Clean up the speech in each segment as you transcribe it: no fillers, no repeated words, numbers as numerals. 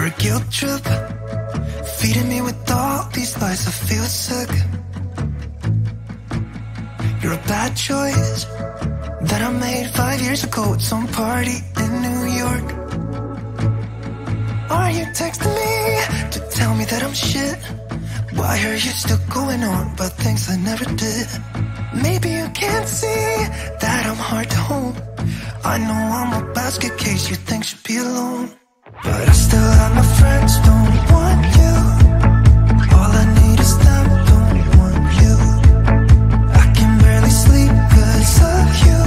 You're a guilt trip, feeding me with all these lies. I feel sick. You're a bad choice that I made 5 years ago at some party in New York. Are you texting me to tell me that I'm shit? Why are you still going on about things I never did? Maybe you can't see that I'm hard to hold. I know I'm a basket case you think should be alone, but I still have my friends, don't want you. All I need is them, don't want you. I can barely sleep 'cause of you,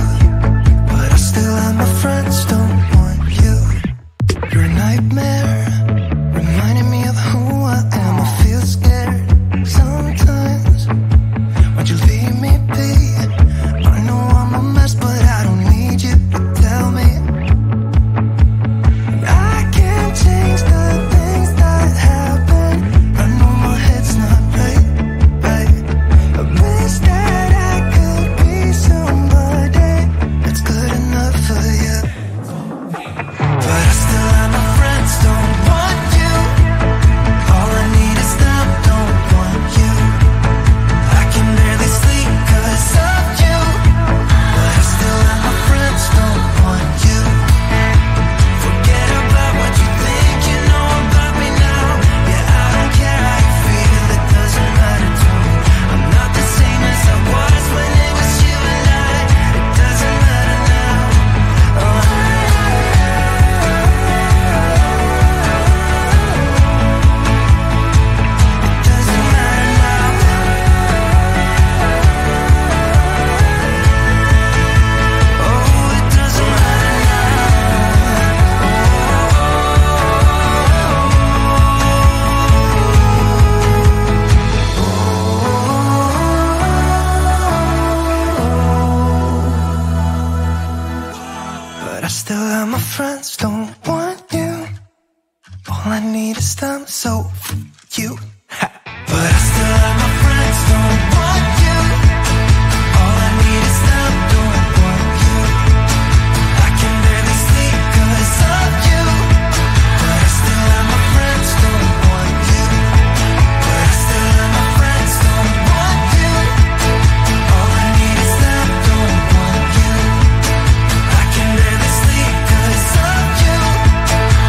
but I still have my friends, don't want you. You're a nightmare, reminding me of who I am. I feel scared sometimes. Why'd you leave me be? I know I'm a mess, but I don't need you to tell me. I can't change the things that happen. I know my head's not right. I wish that I could be somebody that's good enough for you, but I still have my friends, don't want you. All I need is them, don't want you. I can barely sleep 'cause of you, but I still have my friends, don't want you. Forget about what you think you know about me now. Yeah, I don't care how you feel, it doesn't matter to me. I'm not the same as I was when it was you and I. It doesn't matter now. Oh, it doesn't matter now. Oh, it doesn't matter now. But I still have my friends, don't want you. All I need is them, so you. But I still have my friends, don't want you. All I need is them, don't want you. I can barely sleep 'cause of you, but I still have my friends, don't want you. But I still have my friends, don't want you. All I need is them, don't want you. I can barely sleep 'cause of you,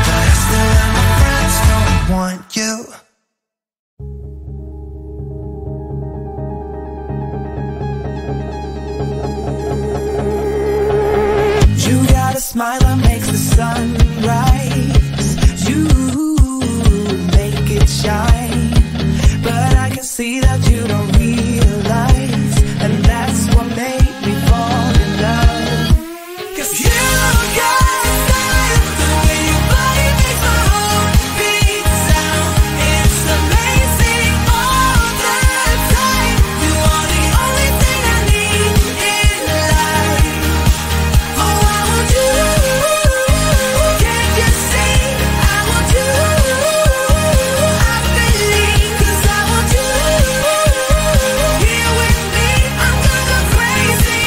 but I still have my friends, don't want you. You got a smile that makes the sun rise. You make it shine, but I can see that you don't realize, and that's what made me fall in love. 'Cause you got style, the way your body makes my heart beat sound. It's amazing all the time. You are the only thing I need in life. Oh, I want you. Can't you see? I want you. I believe 'cause I want you. Here with me, I'm gonna go crazy.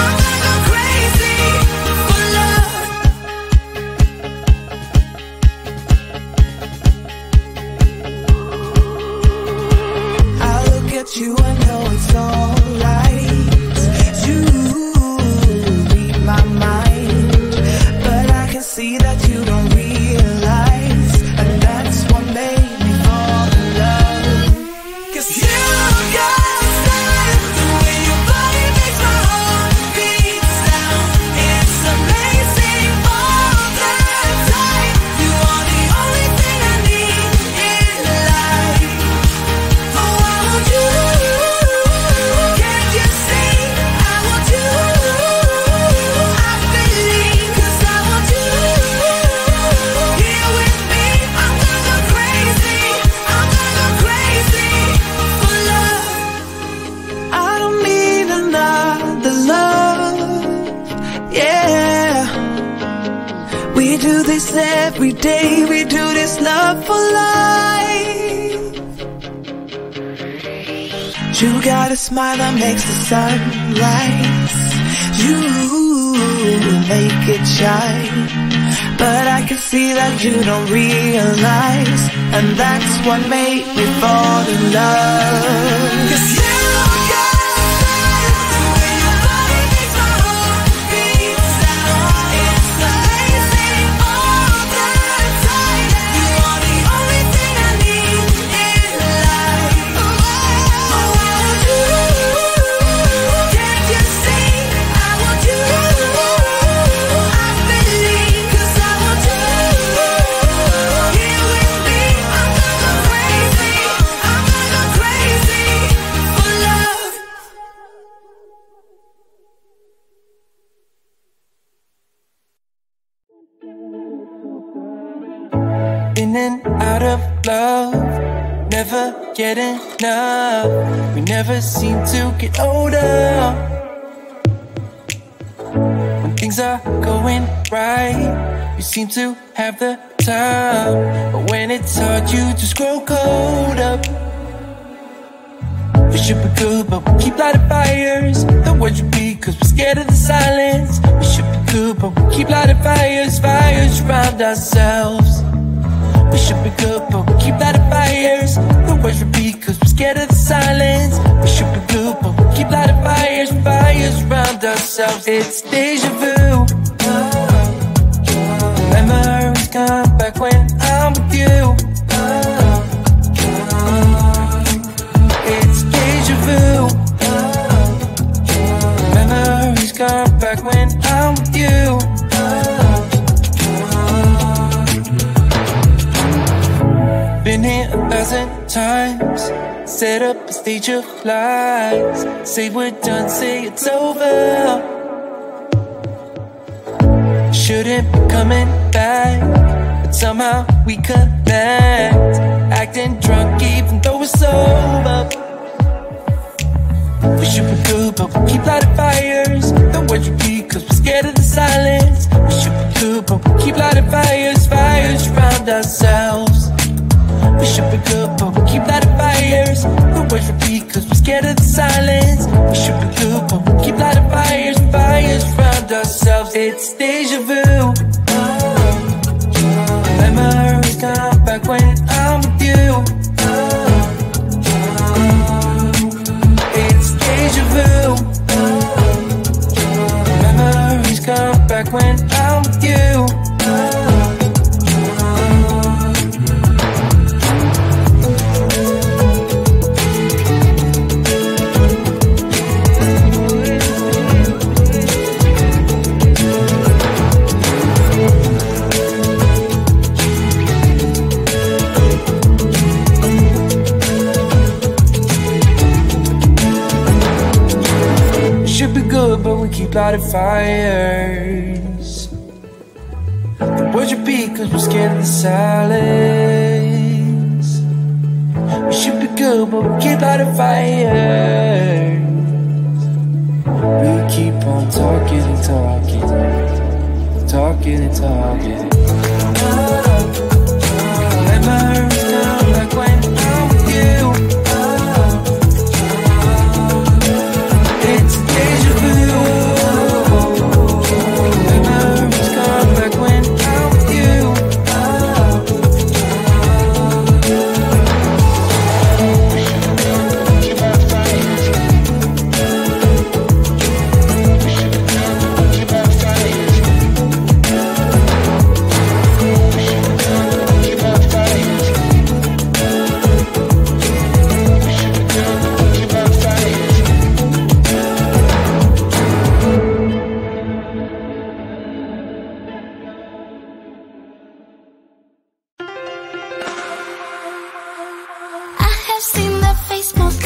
I'm gonna go crazy for love. I look at you, I know it's alright. You read my mind, but I can see that you don't realize, and that's what made me fall in love. 'Cause you got style, the way your body makes my heart beat sound. It's amazing all the time. You are the only thing I need in life. Oh, I want you. Can't you see? I want you. I believe 'cause I want you. Here with me, I'm gonna go crazy. I'm gonna go crazy for love. I don't need another love. Yeah, we do this every day. We do this love for life. You got a smile that makes the sun rise. You make it shine, but I can see that you don't realize, and that's what made me fall in love. 'Cause you in and out of love, never get enough. We never seem to get older. When things are going right, you seem to have the time, but when it's hard, you just grow cold up. We should be good, but we keep lighting fires. The words repeat, cause we're scared of the silence. We should be good, but we keep lighting fires, fires around ourselves. We should be good, but we keep lighting fires. The words repeat, cause we're scared of the silence. We should be good, but we keep lighting fires, fires around ourselves. It's deja vu. Memories come back when I'm with you. It's deja vu. Memories come back when I'm with you. Been here 1,000 times, set up a stage of lies. Say we're done, say it's over. Shouldn't be coming back, but somehow we connect. Acting drunk even though we're sober. We should be good, but we keep lighting fires. The words repeat, cause we're scared of the silence. We should be good, but we keep lighting fires, fires around ourselves. We should be good, but we keep lighting fires. The words repeat, cause we're scared of the silence. We should be good, but we keep lighting fires, fires around ourselves. It's deja vu. Memories come back when I'm with you. It's deja vu. Memories come back when I'm with you. But we keep lighting fires. The words repeat cause we're scared of the silence. We should be good, but we keep lighting fires. We keep on talking and talking, talking and talking. Memories come back when I'm with you. It's deja vu. Memories come back when I'm with you. I have seen that face most